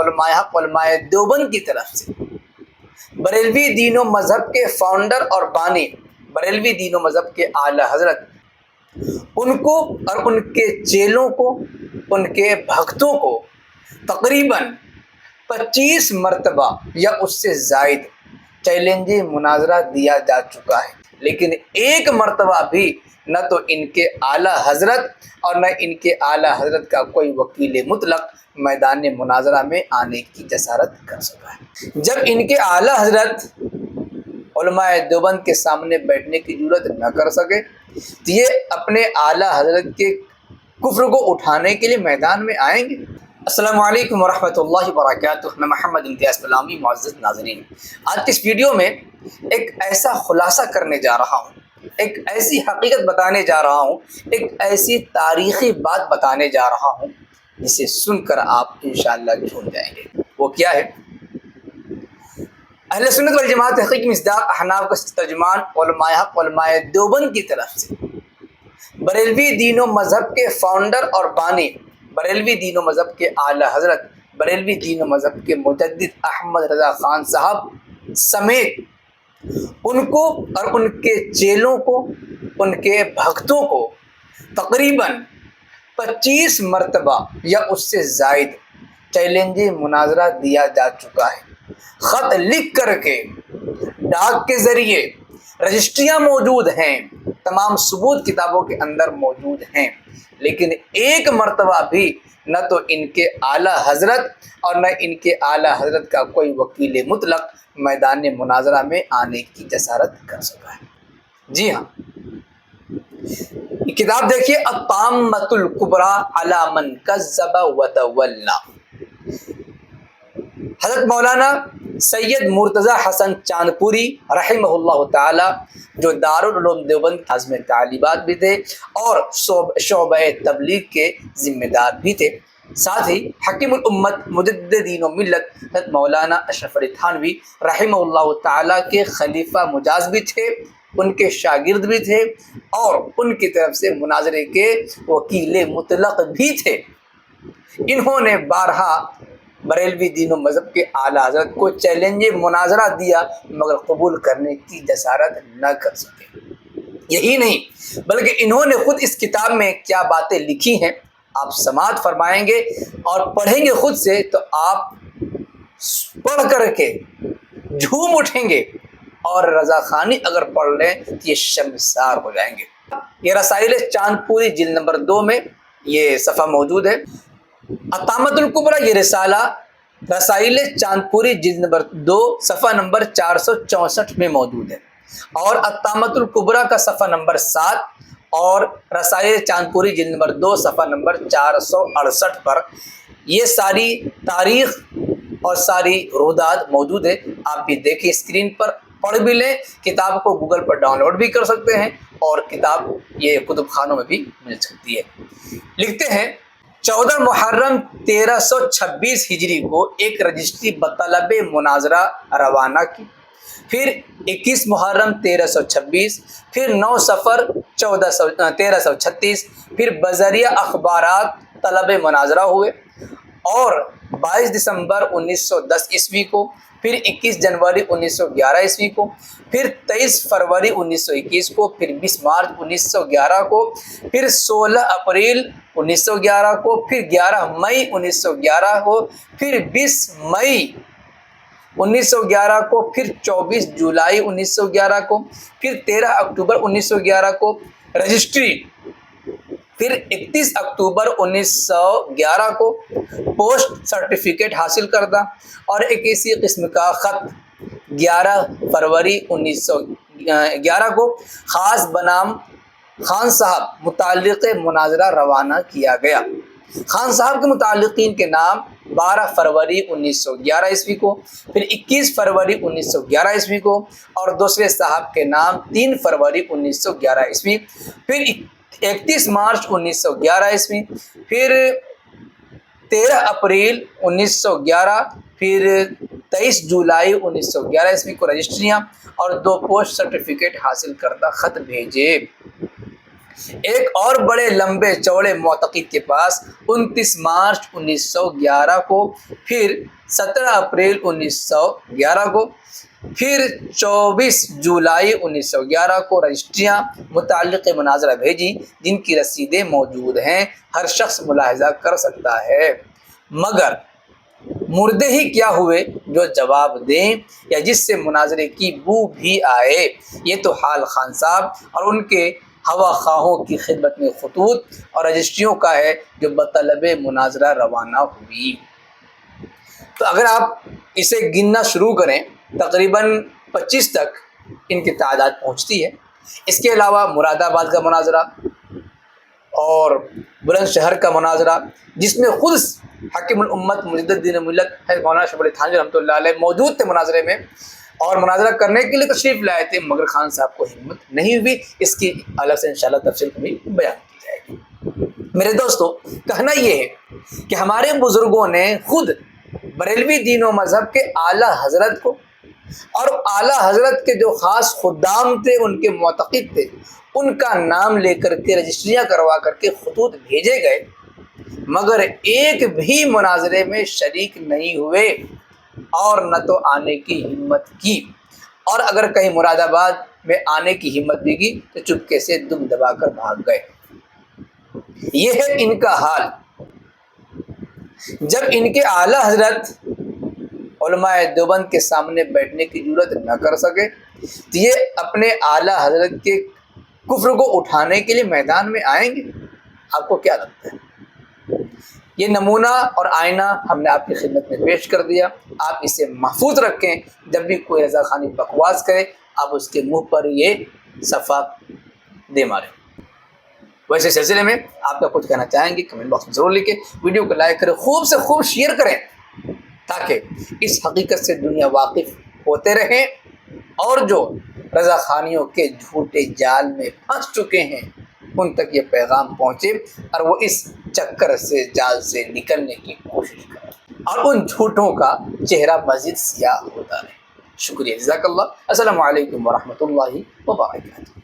علماء حق علماء دیوبند کی طرف سے بریلوی دین و مذہب کے فاؤنڈر اور بانی بریلوی دین و مذہب کے اعلی حضرت ان کو اور ان کے چیلوں کو ان کے بھکتوں کو تقریباً 25 مرتبہ یا اس سے زائد چیلنج مناظرہ دیا جا چکا ہے، لیکن ایک مرتبہ بھی نہ تو ان کے اعلی حضرت اور نہ ان کے اعلی حضرت کا کوئی وکیل مطلق میدان مناظرہ میں آنے کی جسارت کر سکا ہے۔ جب ان کے اعلی حضرت علماء دیوبند کے سامنے بیٹھنے کی جرات نہ کر سکے تو یہ اپنے اعلی حضرت کے کفر کو اٹھانے کے لیے میدان میں آئیں گے۔ السلام علیکم ورحمۃ اللہ وبرکاتہ۔ میں محمد امتیاز غلامی، معزز ناظرین، آج کی اس ویڈیو میں ایک ایسا خلاصہ کرنے جا رہا ہوں، ایک ایسی حقیقت بتانے جا رہا ہوں، ایک ایسی تاریخی بات بتانے جا رہا ہوں جسے سن کر آپ انشاءاللہ جھوم جائیں گے۔ وہ کیا ہے؟ اہل سنت والجماعت حقیقی مصداق احناف کا ترجمان علماء حق علماء دیوبند کی طرف سے بریلوی دین و مذہب کے فاؤنڈر اور بانی بریلوی دین و مذہب کے اعلی حضرت بریلوی دین و مذہب کے مجدد احمد رضا خان صاحب سمیت ان کو اور ان کے چیلوں کو ان کے بھکتوں کو تقریباً 25 مرتبہ یا اس سے زائد چیلنج مناظرہ دیا جا چکا ہے، خط لکھ کر کے، ڈاک کے ذریعے، رجسٹریاں موجود ہیں، تمام ثبوت کتابوں کے اندر موجود ہیں، لیکن ایک مرتبہ بھی نہ تو ان کے اعلی حضرت اور نہ ان کے اعلی حضرت کا کوئی وکیل مطلق میدان مناظرہ میں آنے کی جسارت کر سکا ہے۔ جی ہاں، یہ کتاب دیکھیے، الطامۃ الکبریٰ علی من کذب وتولی، حضرت مولانا سید مرتضی حسن چاندپوری رحمہ اللہ تعالی، جو دارالعلوم دیوبند عازم تعلیمات بھی تھے اور شعبہ تبلیغ کے ذمہ دار بھی تھے، ساتھ ہی حکیم الامت مجدد دین و ملت حضرت مولانا اشرف علی تھانوی رحمہ اللہ تعالی کے خلیفہ مجاز بھی تھے، ان کے شاگرد بھی تھے اور ان کی طرف سے مناظرے کے وکیل مطلق بھی تھے۔ انہوں نے بارہا بریلوی دین و مذہب کے اعلی حضرت کو چیلنج مناظرہ دیا، مگر قبول کرنے کی جسارت نہ کر سکے۔ یہی نہیں بلکہ انہوں نے خود اس کتاب میں کیا باتیں لکھی ہیں آپ سماعت فرمائیں گے اور پڑھیں گے خود سے تو آپ پڑھ کر کے جھوم اٹھیں گے، اور رضا خانی اگر پڑھ لیں تو یہ شرمسار ہو جائیں گے۔ یہ رسائل چاندپوری جلد نمبر 2 میں یہ صفحہ موجود ہے۔ الطامۃ الکبریٰ یہ رسالہ رسائل چاندپوری جلد نمبر 2 صفحہ نمبر 464 میں موجود ہے، اور الطامۃ الکبریٰ کا صفحہ نمبر 7 اور رسائل چاندپوری جلد نمبر 2 صفحہ نمبر 468 پر یہ ساری تاریخ اور ساری رودات موجود ہے۔ آپ بھی دیکھیں، اسکرین پر پڑھ بھی لیں، کتاب کو گوگل پر ڈاؤن لوڈ بھی کر سکتے ہیں اور کتاب یہ کتب خانوں میں بھی مل سکتی ہے۔ لکھتے ہیں، 14 محرم 1326 ہجری کو ایک رجسٹری بطلب مناظرہ روانہ کی، پھر 21 محرم 1326، پھر 9 صفر 1336، پھر بذریعہ اخبارات طلب مناظرہ ہوئے، اور 22 دسمبر 1910 عیسوی کو، پھر 21 جنوری 1911 عیسوی کو، پھر 23 فروری 1921 کو، پھر 20 مارچ 1911 کو، پھر 16 اپریل 1911 کو، پھر 11 مئی 1911 کو، پھر 20 مئی 1911 کو، پھر 24 جولائی 1911 کو، پھر 13 اکتوبر 1911 کو رجسٹری، پھر 31 اکتوبر 1911 کو پوسٹ سرٹیفکیٹ حاصل کردہ، اور ایک اسی قسم کا خط 11 فروری 1911 کو خاص بنام خان صاحب متعلق مناظرہ روانہ کیا گیا۔ خان صاحب کے متعلقین کے نام 12 فروری 1911 عیسوی کو، پھر 21 فروری 1911 عیسوی کو، اور دوسرے صاحب کے نام 3 فروری 1911 عیسوی، پھر 31 مارچ 1911 عیسوی، پھر 13 اپریل 1911، پھر 23 جولائی 1911 عیسوی کو رجسٹریاں اور 2 پوسٹ سرٹیفکیٹ حاصل کردہ خط بھیجے۔ ایک اور بڑے لمبے چوڑے معتقد کے پاس 29 مارچ 1911 کو، پھر 17 اپریل 1911 کو، پھر 24 جولائی 1911 کو رجسٹریاں متعلق مناظرہ بھیجیں، جن کی رسیدیں موجود ہیں، ہر شخص ملاحظہ کر سکتا ہے۔ مگر مردے ہی کیا ہوئے جو جواب دیں یا جس سے مناظرے کی بو بھی آئے؟ یہ تو حال خان صاحب اور ان کے ہوا خواہوں کی خدمت میں خطوط اور رجسٹریوں کا ہے جو بطلب مناظرہ روانہ ہوئی۔ تو اگر آپ اسے گننا شروع کریں تقریباً 25 تک ان کی تعداد پہنچتی ہے۔ اس کے علاوہ مراد آباد کا مناظرہ اور بلند شہر کا مناظرہ، جس میں خود حاکم الامت مجدد دین ملت مولانا اشرف علی تھانوی رحمۃ اللہ علیہ موجود تھے مناظرے میں، اور مناظرہ کرنے کے لیے تشریف لائے تھے، مگر خان صاحب کو ہمت نہیں ہوئی۔ اس کی الگ سے انشاءاللہ تفصیل کبھی بیان کی جائے گی۔ میرے دوستو، کہنا یہ ہے کہ ہمارے بزرگوں نے خود بریلوی دین و مذہب کے اعلیٰ حضرت کو اور اعلیٰ حضرت کے جو خاص خدام تھے، ان کے معتقد تھے، ان کا نام لے کر کے رجسٹریاں کروا کر کے خطوط بھیجے گئے، مگر ایک بھی مناظرے میں شریک نہیں ہوئے اور نہ تو آنے کی ہمت کی، اور اگر کہیں مراد آباد میں آنے کی ہمت بھی کی تو چپکے سے دم دبا کر بھاگ گئے۔ یہ ہے ان کا حال۔ جب ان کے اعلیٰ حضرت علماء دیوبند کے سامنے بیٹھنے کی جرات نہ کر سکے تو یہ اپنے اعلیٰ حضرت کے کفر کو اٹھانے کے لیے میدان میں آئیں گے؟ آپ کو کیا لگتا ہے؟ یہ نمونہ اور آئینہ ہم نے آپ کی خدمت میں پیش کر دیا، آپ اسے محفوظ رکھیں۔ جب بھی کوئی رضا خانی بکواس کرے آپ اس کے منہ پر یہ صفحہ دے ماریں۔ ویسے سلسلے میں آپ کا کچھ کہنا چاہیں گے کمنٹ باکس میں ضرور لکھیں، ویڈیو کو لائک کریں، خوب سے خوب شیئر کریں تاکہ اس حقیقت سے دنیا واقف ہوتے رہیں، اور جو رضا خانیوں کے جھوٹے جال میں پھنس چکے ہیں ان تک یہ پیغام پہنچے اور وہ اس چکر سے جال سے نکلنے کی کوشش کریں اور ان جھوٹوں کا چہرہ مزید سیاہ ہوتا رہے۔ شکریہ، جزاک اللہ۔ السلام علیکم ورحمۃ اللہ وبرکاتہ۔